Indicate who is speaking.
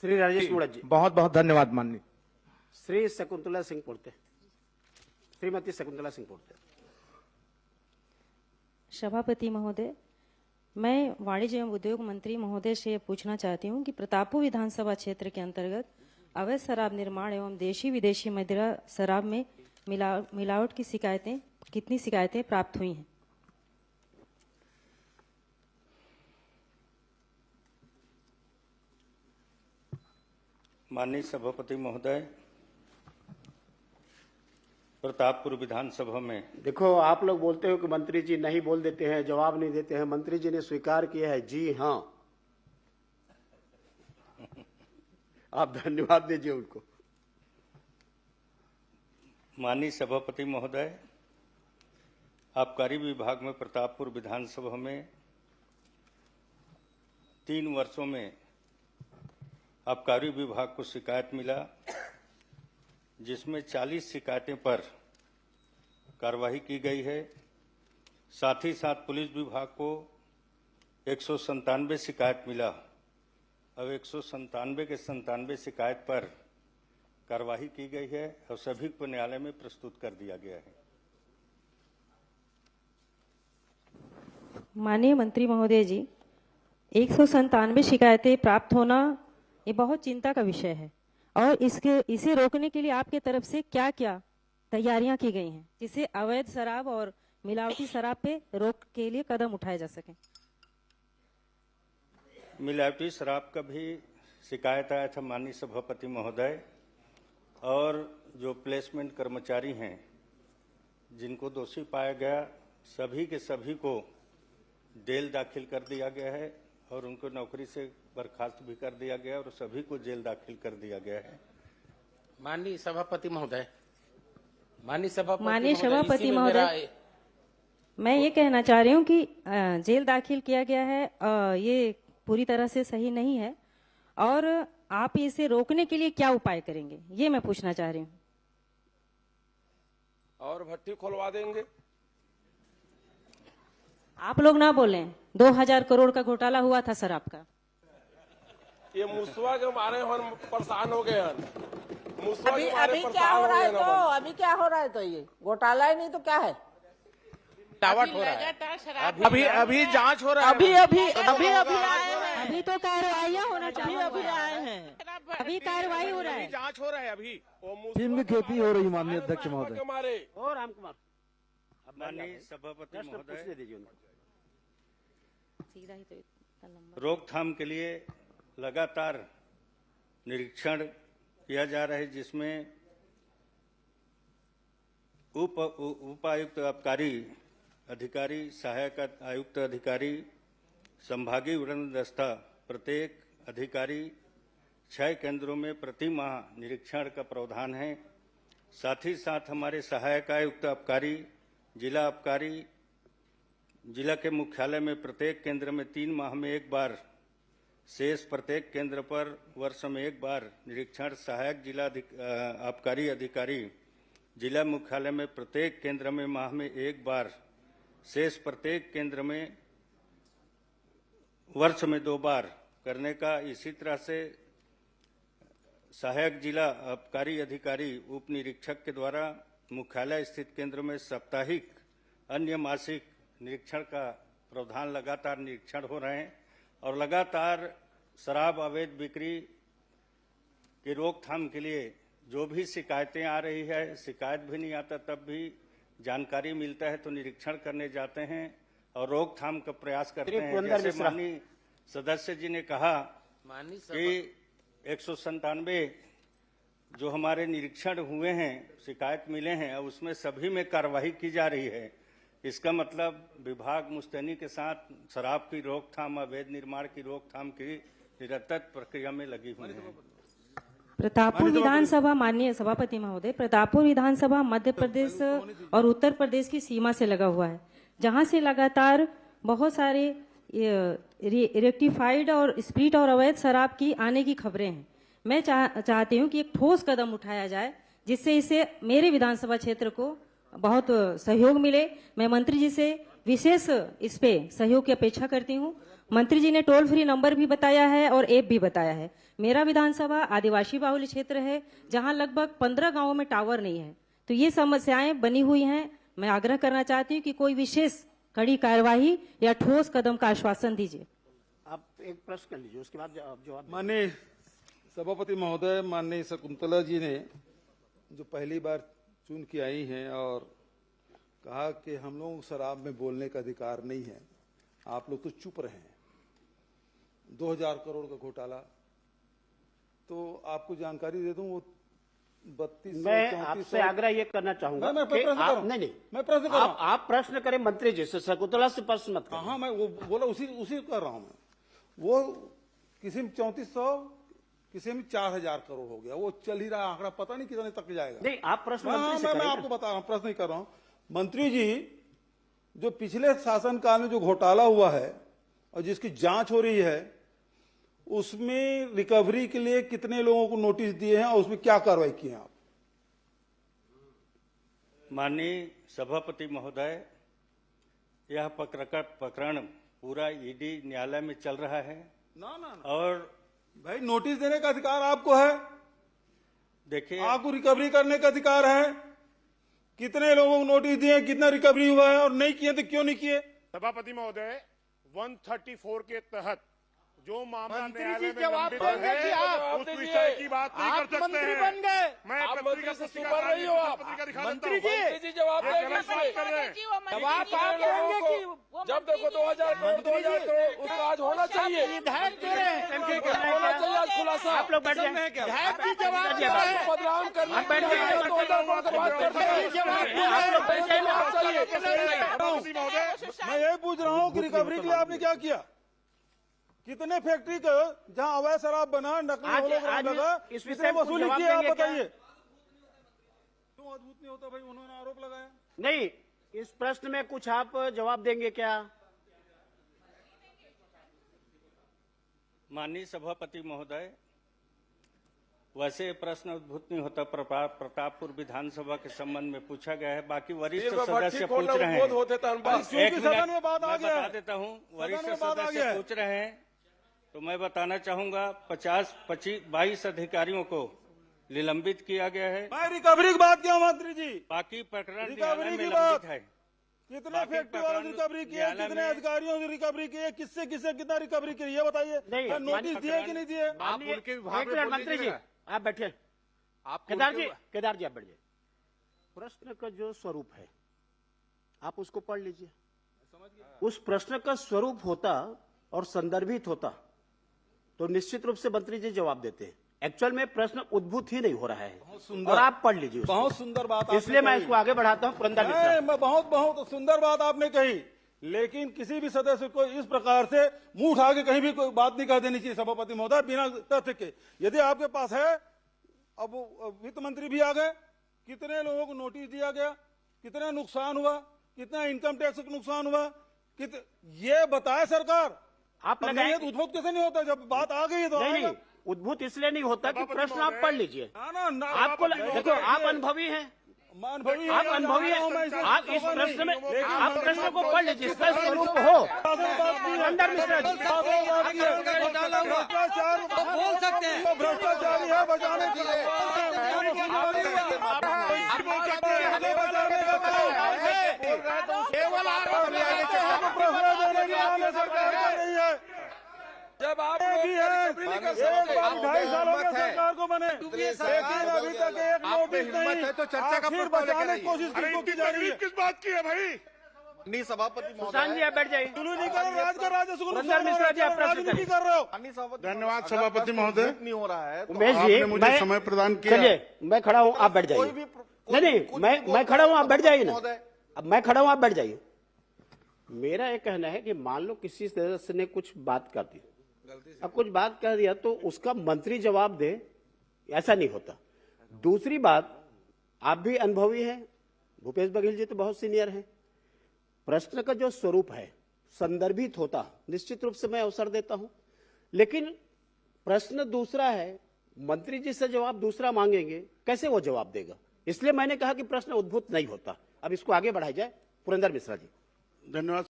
Speaker 1: श्री राजेश मुड़त जी।
Speaker 2: बहुत बहुत धन्यवाद माननीय।
Speaker 1: श्री शकुंतला सिंह पोड़ते, श्रीमती शकुंतला सिंह पोड़ते।
Speaker 3: सभापति महोदय, मैं वाणिज्य एवं उद्योग मंत्री महोदय से पूछना चाहती हूं कि प्रतापपुर विधानसभा क्षेत्र के अंतर्गत अवैध शराब निर्माण एवं देशी विदेशी मदिरा शराब में मिलावट की कितनी शिकायतें प्राप्त हुई हैं?
Speaker 4: माननीय सभापति महोदय, प्रतापपुर विधानसभा में
Speaker 1: देखो, आप लोग बोलते हो कि मंत्री जी नहीं बोल देते हैं, जवाब नहीं देते हैं। मंत्री जी ने स्वीकार किया है, जी हाँ। आप धन्यवाद दीजिए उनको।
Speaker 4: माननीय सभापति महोदय, आबकारी विभाग में प्रतापपुर विधानसभा में 3 वर्षों में आबकारी विभाग को शिकायत मिला, जिसमें 40 शिकायतें पर कार्रवाई की गई है। साथ ही साथ पुलिस विभाग को 197 शिकायत मिला। अब 197 के 97 शिकायत पर कार्रवाई की गई है और सभी को न्यायालय में प्रस्तुत कर दिया गया है।
Speaker 3: माननीय मंत्री महोदय जी, 197 शिकायतें प्राप्त होना ये बहुत चिंता का विषय है और इसे रोकने के लिए आपके तरफ से क्या क्या तैयारियां की गई हैं जिससे अवैध शराब और मिलावटी शराब पे रोक के लिए कदम उठाए जा सके?
Speaker 4: मिलावटी शराब का भी शिकायत आया था माननीय सभापति महोदय, और जो प्लेसमेंट कर्मचारी हैं जिनको दोषी पाया गया, सभी के सभी को जेल दाखिल कर दिया गया है और उनको नौकरी से बर्खास्त भी कर दिया गया और सभी को जेल दाखिल कर दिया गया है।
Speaker 5: माननीय सभापति महोदय,
Speaker 3: सभापति महोदय, मैं ये कहना चाह रही हूँ कि जेल दाखिल किया गया है, ये पूरी तरह से सही नहीं है और आप इसे रोकने के लिए क्या उपाय करेंगे, ये मैं पूछना चाह रही हूँ।
Speaker 5: और भट्टी खोलवा देंगे।
Speaker 3: आप लोग ना बोलें, 2000 करोड़ का घोटाला हुआ था शराब का।
Speaker 5: ये मुसवा के मारे हम परेशान हो गए।
Speaker 6: अभी क्या हो रहा है? तो अभी क्या हो रहा है? तो ये घोटाला ही नहीं तो क्या है?
Speaker 5: मिलावट हो रहा है। अभी जांच हो रहा है।
Speaker 6: अभी आए हैं।
Speaker 3: अभी तो कार्रवाइयाँ होना चाहिए।
Speaker 6: अभी आए हैं।
Speaker 3: अभी कार्रवाई हो रहा है।
Speaker 5: जांच हो रहा है। अभी
Speaker 2: फिल्म की खेती हो रही माननीय अध्यक्ष महोदय।
Speaker 1: और राम कुमार,
Speaker 4: माननीय सभापति महोदय,
Speaker 1: पूछने दीजिए उनको।
Speaker 3: सीधा ही तो इतना लंबा।
Speaker 4: रोकथाम के लिए लगातार निरीक्षण किया जा रहा है, जिसमें उपायुक्त आबकारी अधिकारी, सहायक आयुक्त अधिकारी, संभागीय वृंद दस्ता प्रत्येक अधिकारी 6 केंद्रों में प्रति माह निरीक्षण का प्रावधान है। साथ ही साथ हमारे सहायक आयुक्त आबकारी, जिला आबकारी, जिला के मुख्यालय में प्रत्येक केंद्र में 3 माह में एक बार, शेष प्रत्येक केंद्र पर वर्ष में एक बार निरीक्षण। सहायक जिला आबकारी अधिकारी जिला मुख्यालय में प्रत्येक केंद्र में माह में एक बार, शेष प्रत्येक केंद्र में वर्ष में 2 बार करने का। इसी तरह से सहायक जिला आबकारी अधिकारी उप निरीक्षक के द्वारा मुख्यालय स्थित केंद्र में साप्ताहिक अन्य मासिक निरीक्षण का प्रावधान, लगातार निरीक्षण हो रहे हैं और लगातार शराब अवैध बिक्री की रोकथाम के लिए जो भी शिकायतें आ रही है, शिकायत भी नहीं आता तब भी जानकारी मिलता है तो निरीक्षण करने जाते हैं और रोकथाम का प्रयास करते हैं। जैसे माननीय सदस्य जी ने कहा कि 197 जो हमारे निरीक्षण हुए हैं, शिकायत मिले हैं, उसमें सभी में कार्रवाई की जा रही है। इसका मतलब विभाग मुस्तैनी के साथ शराब की रोकथाम, अवैध निर्माण की रोकथाम की निरंतर प्रक्रिया में लगी हुई है।
Speaker 3: प्रतापपुर विधानसभा, माननीय सभापति महोदय, प्रतापपुर विधानसभा मध्य प्रदेश और उत्तर प्रदेश की सीमा से लगा हुआ है, जहां से लगातार बहुत सारे रेक्टिफाइड और स्प्रिट और अवैध शराब की आने की खबरें हैं। मैं चाहती हूं कि एक ठोस कदम उठाया जाए जिससे इसे मेरे विधानसभा क्षेत्र को बहुत सहयोग मिले। मैं मंत्री जी से विशेष इस पे सहयोग की अपेक्षा करती हूं। मंत्री जी ने टोल फ्री नंबर भी बताया है और ऐप भी बताया है। मेरा विधानसभा आदिवासी बाहुल्य क्षेत्र है, जहां लगभग 15 गांवों में टावर नहीं है। तो ये समस्याएं बनी हुई हैं। मैं आग्रह करना चाहती हूँ कि कोई विशेष कड़ी कार्यवाही या ठोस कदम का आश्वासन दीजिए।
Speaker 1: आप एक प्रश्न कर लीजिए, उसके बाद जवाब।
Speaker 7: माननीय सभापति महोदय, माननीय शकुंतला जी ने जो पहली बार चुन के आई हैं और कहा कि हम लोग शराब में बोलने का अधिकार नहीं है, आप लोग तो चुप रहे हैं। 2000 करोड़ का घोटाला, तो आपको जानकारी दे दूं, वो 32
Speaker 1: मैं आपसे आग्रह ये करना चाहूंगा
Speaker 7: मैं
Speaker 1: कि
Speaker 7: प्रश्न कर रहा हूं।
Speaker 1: नहीं
Speaker 7: मैं प्रश्न कर रहा हूं।
Speaker 1: आप प्रश्न करें मंत्री जी से, शकुंतला से प्रश्न मत करें।
Speaker 7: हाँ, मैं वो बोला उसी कर रहा हूं मैं। वो किसी में 3400, किसी में 4000 करोड़ हो गया। वो चल ही रहा आंकड़ा, पता नहीं कितने तक जाएगा।
Speaker 1: नहीं, आप प्रश्न मंत्री से
Speaker 7: मैं
Speaker 1: करें ना।
Speaker 7: आपको बता रहा हूं, प्रश्न नहीं कर रहा हूं। मंत्री जी, जो पिछले शासनकाल में जो घोटाला हुआ है और जिसकी जांच हो रही है, उसमें रिकवरी के लिए कितने लोगों को नोटिस दिए हैं और उसमें क्या कार्रवाई की है आप?
Speaker 4: माननीय सभापति महोदय, यह प्रकरण पूरा ईडी न्यायालय में चल रहा है
Speaker 7: ना
Speaker 4: और
Speaker 7: भाई, नोटिस देने का अधिकार आपको है।
Speaker 4: देखिए,
Speaker 7: आपको रिकवरी करने का अधिकार है। कितने लोगों को नोटिस दिए, कितना रिकवरी हुआ है और नहीं किए तो क्यों नहीं किए?
Speaker 8: सभापति महोदय, 134 के तहत जो मामला
Speaker 5: मंत्री
Speaker 8: न्यायालय
Speaker 5: जी
Speaker 8: में
Speaker 5: जवाब
Speaker 8: लंबित
Speaker 5: देंगे
Speaker 8: है,
Speaker 5: कि आप
Speaker 8: उस विषय की बात नहीं कर
Speaker 5: आप
Speaker 8: सकते
Speaker 5: मंत्री
Speaker 8: हैं।
Speaker 5: बन गए,
Speaker 8: मैं
Speaker 5: आप
Speaker 8: पत्रिका
Speaker 5: मंत्री से
Speaker 8: पुस्तिका
Speaker 5: सुपर नहीं हो आप।
Speaker 8: पत्रिका दिखा देता
Speaker 5: मंत्री
Speaker 8: हूं।
Speaker 5: जी जवाब
Speaker 8: आप
Speaker 5: देंगे
Speaker 8: गलत बात कर रहे हैं।
Speaker 5: जब आप लोगों को जब देखो 2000 करोड़ 2000 करोड़ उसका आज होना चाहिए।
Speaker 1: विधायक दे रहे हैं।
Speaker 5: होना चाहिए आज खुलासा।
Speaker 1: आप लोग बैठ जाएं।
Speaker 5: विधायक जी जवाब दे रहे हैं। बदनाम करने
Speaker 1: आप बैठ
Speaker 5: के लिए
Speaker 1: जाइए।
Speaker 5: 2000 करोड़ की बात करते हैं।
Speaker 1: आप लोग बैठ जाइए।
Speaker 8: सभापति महोदय,
Speaker 7: मैं यही पूछ रहा हूँ कि रिकवरी के लिए आपने क्या किया? कितने फैक्ट्री का जहां अवैध शराब बना, नकली होलोग्राम लगा,
Speaker 1: इस विषय
Speaker 7: कितने
Speaker 1: में
Speaker 7: वसूली
Speaker 1: जवाब
Speaker 7: की आप
Speaker 1: देंगे क्या?
Speaker 7: बताइए। क्यों अद्भुत नहीं होता भाई? उन्होंने आरोप लगाया।
Speaker 1: नहीं, इस प्रश्न में कुछ आप जवाब देंगे क्या?
Speaker 4: माननीय सभापति महोदय, वैसे प्रश्न उद्भूत नहीं होता। प्रतापपुर विधानसभा के संबंध में पूछा गया है, बाकी वरिष्ठ सदस्य पूछ रहे हैं। एक
Speaker 7: क्योंकि सदन में बात आ
Speaker 4: मैं
Speaker 7: गया
Speaker 4: बता
Speaker 7: है।
Speaker 4: देता हूँ, वरिष्ठ
Speaker 7: में बात आ
Speaker 4: सदस्य
Speaker 7: गया है।
Speaker 4: पूछ रहे हैं, तो मैं बताना चाहूंगा 22 अधिकारियों को निलंबित किया गया है।
Speaker 7: मैं रिकवरी की बात किया मंत्री जी।
Speaker 4: बाकी प्रकरण
Speaker 7: रिकवरी
Speaker 4: न्यायालय में
Speaker 7: की
Speaker 4: लंबित
Speaker 7: बात।
Speaker 4: है।
Speaker 7: कितने
Speaker 4: बाकी
Speaker 7: फैक्ट्री वालों
Speaker 4: प्रकरण
Speaker 7: ने रिकवरी की है,
Speaker 4: न्यायालय
Speaker 7: कितने
Speaker 4: में-
Speaker 7: अधिकारियों ने रिकवरी की है, किससे किससे कितना रिकवरी की है, ये बताइए।
Speaker 1: नहीं,
Speaker 7: नोटिस
Speaker 1: माननीय
Speaker 7: दिए कि नहीं दिए?
Speaker 5: आप उनके विभाग
Speaker 1: एक
Speaker 5: में
Speaker 1: मिनट
Speaker 5: बोल
Speaker 1: मंत्री जी,
Speaker 5: दीजिएगा।
Speaker 1: आप बैठिए।
Speaker 5: आप
Speaker 1: केदार जी आप बैठ जाइए। प्रश्न का जो स्वरूप है, आप उसको पढ़ लीजिए। उस प्रश्न का स्वरूप होता और संदर्भित होता तो निश्चित रूप से मंत्री जी जवाब देते हैं। एक्चुअल में प्रश्न उद्भूत ही नहीं हो रहा है
Speaker 7: सुंदर।
Speaker 1: और आप पढ़ लीजिए उसको।
Speaker 7: बहुत सुंदर बात आपने
Speaker 1: इसलिए मैं
Speaker 7: कही।
Speaker 1: इसको आगे बढ़ाता हूँ। पुरंदर मिश्रा,
Speaker 7: मैं बहुत सुंदर बात आपने कही, लेकिन किसी भी सदस्य को इस प्रकार से मुंह उठा के कहीं भी कोई बात नहीं कह देनी चाहिए सभापति महोदय, बिना तथ्य के। यदि आपके पास है, अब वित्त मंत्री भी आ गए, कितने लोगों को नोटिस दिया गया, कितना नुकसान हुआ, कितना इनकम टैक्स का नुकसान हुआ, ये बताए सरकार।
Speaker 1: आप
Speaker 7: अब
Speaker 1: लगाएं।
Speaker 7: नहीं है तो उद्भुत कैसे नहीं होता? जब बात आ गई है तो
Speaker 1: नहीं
Speaker 7: आएगा।
Speaker 1: नहीं, उद्भूत इसलिए नहीं होता कि प्रश्न आप पढ़ लीजिए।
Speaker 7: ना
Speaker 1: आपको देखो, आप अनुभवी हैं, आप अनुभवी हैं, आप इस प्रश्न में आप प्रश्न को पढ़ लीजिए, इसका स्वरूप हो। पुरंदर मिश्रा जी,
Speaker 7: भ्रष्टाचार बोल सकते हैं, भ्रष्टाचारी है बचाने के लिए।
Speaker 5: जब आप
Speaker 7: भी है, 2.5 सालों में सरकार को बने, लेकिन अभी तक एक नोटिस नहीं।
Speaker 5: तो चर्चा का
Speaker 7: आखिर
Speaker 5: प्रस्ताव लेकर
Speaker 7: बचाने
Speaker 5: आइए।
Speaker 7: की कोशिश किसको की जा रही है?
Speaker 8: किस बात की है भाई?
Speaker 5: सभापति
Speaker 1: सुशांत जी आप बैठ जाइए।
Speaker 7: सुनो नहीं कर रहे, राज का राजस्व
Speaker 1: पुरंदर मिश्रा जी, आप प्रश्न
Speaker 7: राजनीति कर रहे हो।
Speaker 8: धन्यवाद सभापति महोदय।
Speaker 5: नहीं हो रहा है
Speaker 1: उमेश जी,
Speaker 8: आपने मुझे समय प्रदान किया।
Speaker 1: चलिए, मैं खड़ा हूँ, आप बैठ जाइए। नहीं, मैं खड़ा हूँ, आप बैठ जाइए ना। अब मैं खड़ा हूँ, आप बैठ जाइए। मेरा ये कहना है कि मान लो किसी सदस्य ने कुछ बात कर दी, अब कुछ बात कह दिया तो उसका मंत्री जवाब दे, ऐसा नहीं होता। दूसरी बात, आप भी अनुभवी हैं, भूपेश बघेल जी तो बहुत सीनियर हैं। प्रश्न का जो स्वरूप है संदर्भित होता, निश्चित रूप से मैं अवसर देता हूं, लेकिन प्रश्न दूसरा है, मंत्री जी से जवाब दूसरा मांगेंगे, कैसे वो जवाब देगा? इसलिए मैंने कहा कि प्रश्न उद्भूत नहीं होता। अब इसको आगे बढ़ाया जाए। पुरंदर मिश्रा जी।
Speaker 8: धन्यवाद